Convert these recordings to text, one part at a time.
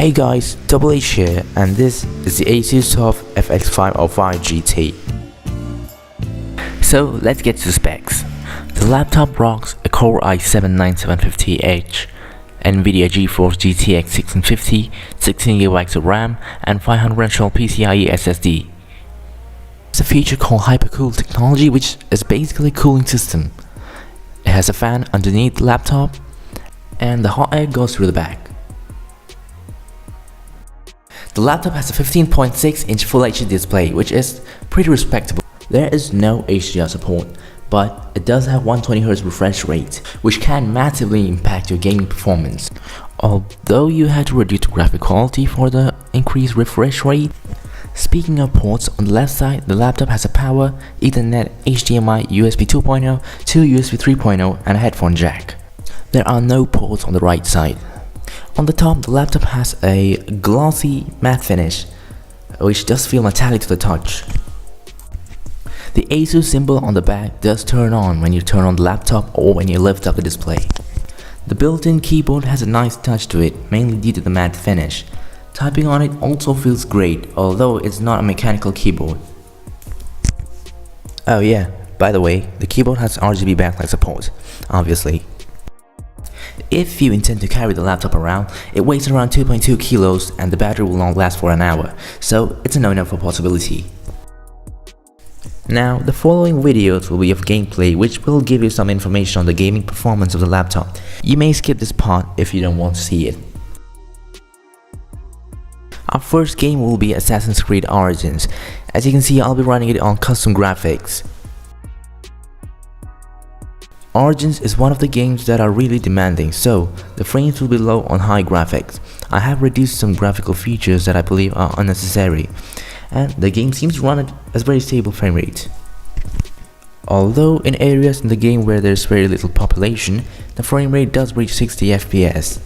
Hey guys, Double H here, and this is the Asus TUF FX505GT. So let's get to the specs. The laptop rocks a Core i7-9750H, NVIDIA GeForce GTX 1650, 16GB of RAM, and 512 PCIe SSD. It's a feature called hypercool technology, which is basically a cooling system. It has a fan underneath the laptop, and the hot air goes through the back. The laptop has a 15.6-inch Full HD display, which is pretty respectable. There is no HDR support, but it does have 120Hz refresh rate, which can massively impact your gaming performance. Although you had to reduce the graphic quality for the increased refresh rate. Speaking of ports, on the left side, the laptop has a power, Ethernet, HDMI, USB 2.0 to USB 3.0 and a headphone jack. There are no ports on the right side. On the top, the laptop has a glossy matte finish, which does feel metallic to the touch. The Asus symbol on the back does turn on when you turn on the laptop or when you lift up the display. The built-in keyboard has a nice touch to it, mainly due to the matte finish. Typing on it also feels great, although it's not a mechanical keyboard. Oh yeah, by the way, the keyboard has RGB backlight support, obviously. If you intend to carry the laptop around, it weighs around 2.2 kilos and the battery will not last for an hour, so it's a no-no for possibility. Now, the following videos will be of gameplay, which will give you some information on the gaming performance of the laptop. You may skip this part if you don't want to see it. Our first game will be Assassin's Creed Origins. As you can see, I'll be running it on custom graphics. Origins is one of the games that are really demanding, so the frames will be low on high graphics. I have reduced some graphical features that I believe are unnecessary, and the game seems to run at a very stable frame rate. Although in areas in the game where there's very little population, the frame rate does reach 60 FPS.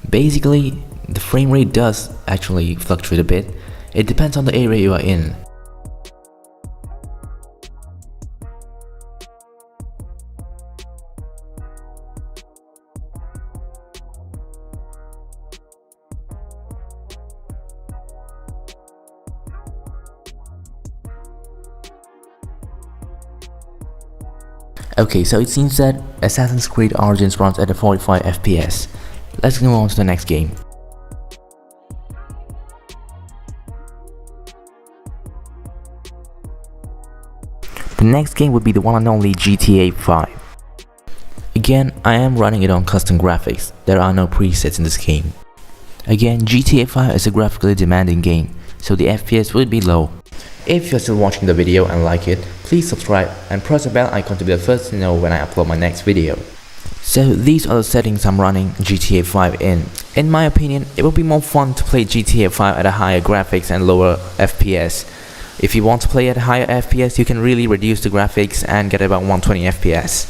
Basically, the frame rate does actually fluctuate a bit. It depends on the area you are in. Okay, so it seems that Assassin's Creed Origins runs at a 45 FPS. Let's move on to the next game. The next game would be the one and only GTA 5. Again, I am running it on custom graphics. There are no presets in this game. Again, GTA 5 is a graphically demanding game, so the FPS will be low. If you're still watching the video and like it, please subscribe and press the bell icon to be the first to know when I upload my next video. So these are the settings I'm running GTA 5 in. In my opinion, it will be more fun to play GTA 5 at a higher graphics and lower FPS. If you want to play at a higher FPS, you can really reduce the graphics and get about 120 FPS.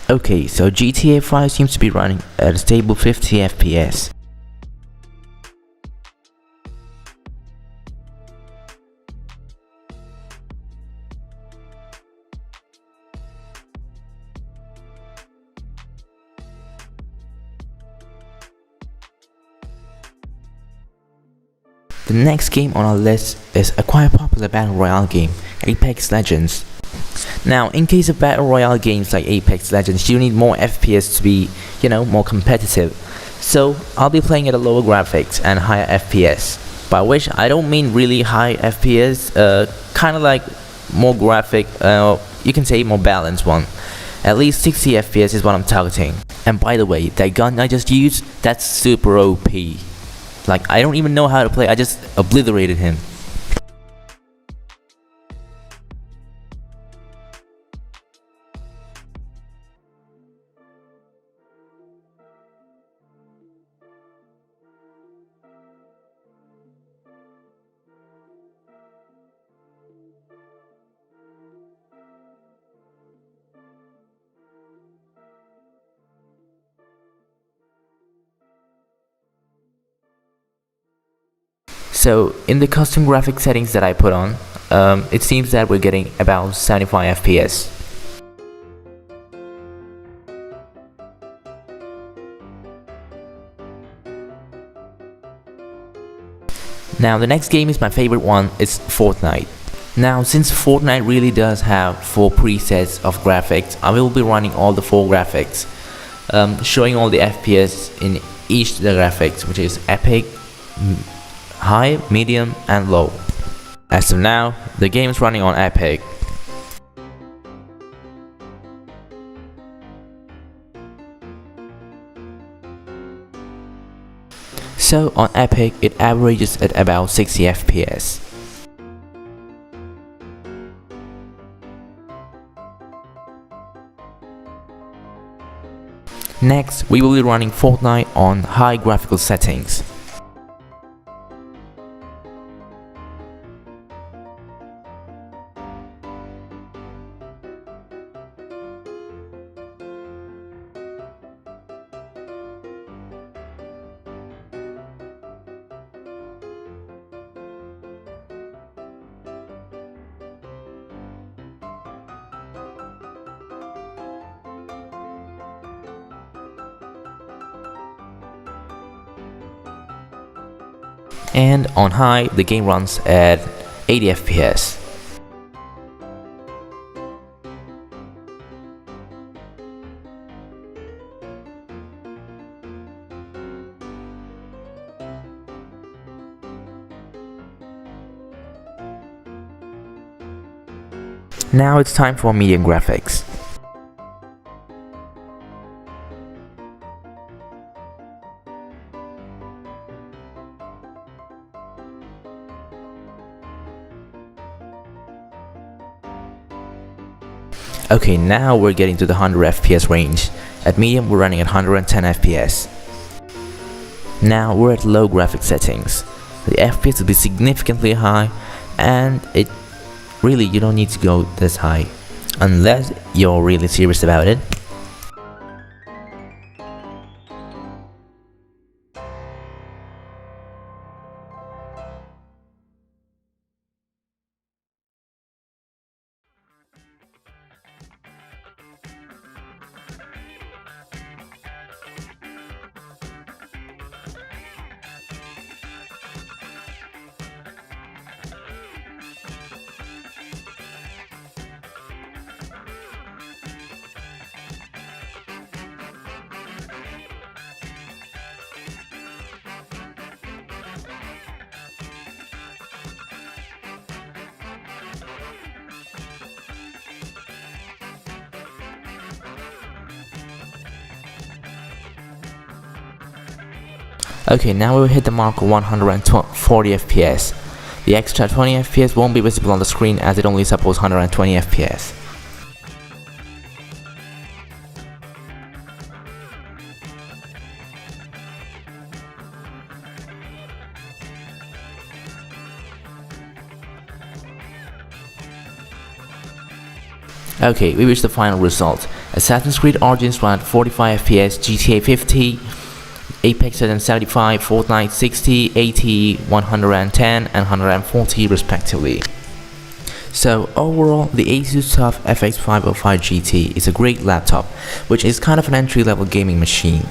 Okay, so GTA 5 seems to be running at a stable 50 FPS. The next game on our list is a quite popular battle royale game, Apex Legends. Now, in case of battle royale games like Apex Legends, you need more FPS to be, more competitive. So I'll be playing at a lower graphics and higher FPS. By which I don't mean really high FPS, kind of like more graphic, you can say more balanced one. At least 60 FPS is what I'm targeting. And by the way, that gun I just used, that's super OP. Like, I don't even know how to play, I just obliterated him. So in the custom graphic settings that I put on, it seems that we're getting about 75 FPS. Now the next game is my favorite one, it's Fortnite. Now since Fortnite really does have 4 presets of graphics, I will be running all the 4 graphics, showing all the FPS in each of the graphics, which is epic, high, medium and low. As of now, the game is running on epic. So on epic it averages at about 60 FPS. Next, we will be running Fortnite on high graphical settings. And on high, the game runs at 80 FPS. Now it's time for medium graphics. Okay, now we're getting to the 100 FPS range. At medium we're running at 110 FPS. Now we're at low graphic settings. The FPS will be significantly high, and you don't need to go this high unless you're really serious about it. Okay, now we'll hit the mark of 140 FPS. The extra 20 FPS won't be visible on the screen as it only supports 120 FPS. Okay, we reached the final result. Assassin's Creed Origins ran at 45 FPS, GTA 50, Apex 75, Fortnite 60, 80, 110 and 140 respectively. So overall, the Asus TUF FX505GT is a great laptop, which is kind of an entry-level gaming machine.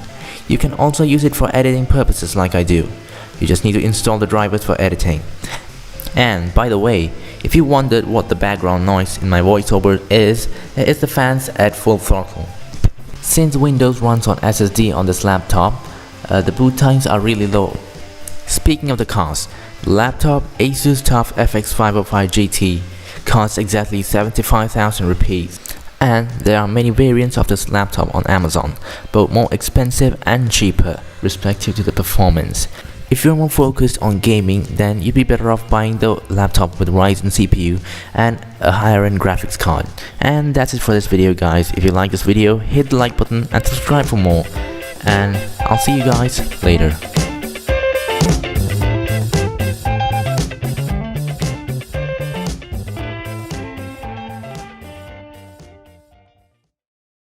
You can also use it for editing purposes like I do. You just need to install the drivers for editing. And by the way, if you wondered what the background noise in my voiceover is, it's the fans at full throttle. Since Windows runs on SSD on this laptop, the boot times are really low. Speaking of the cost, Laptop Asus TUF FX505GT costs exactly 75,000 rupees. And there are many variants of this laptop on Amazon, both more expensive and cheaper, respective to the performance. If you're more focused on gaming, then you'd be better off buying the laptop with Ryzen CPU and a higher end graphics card. And that's it for this video, guys. If you like this video, hit the like button and subscribe for more. And I'll see you guys later.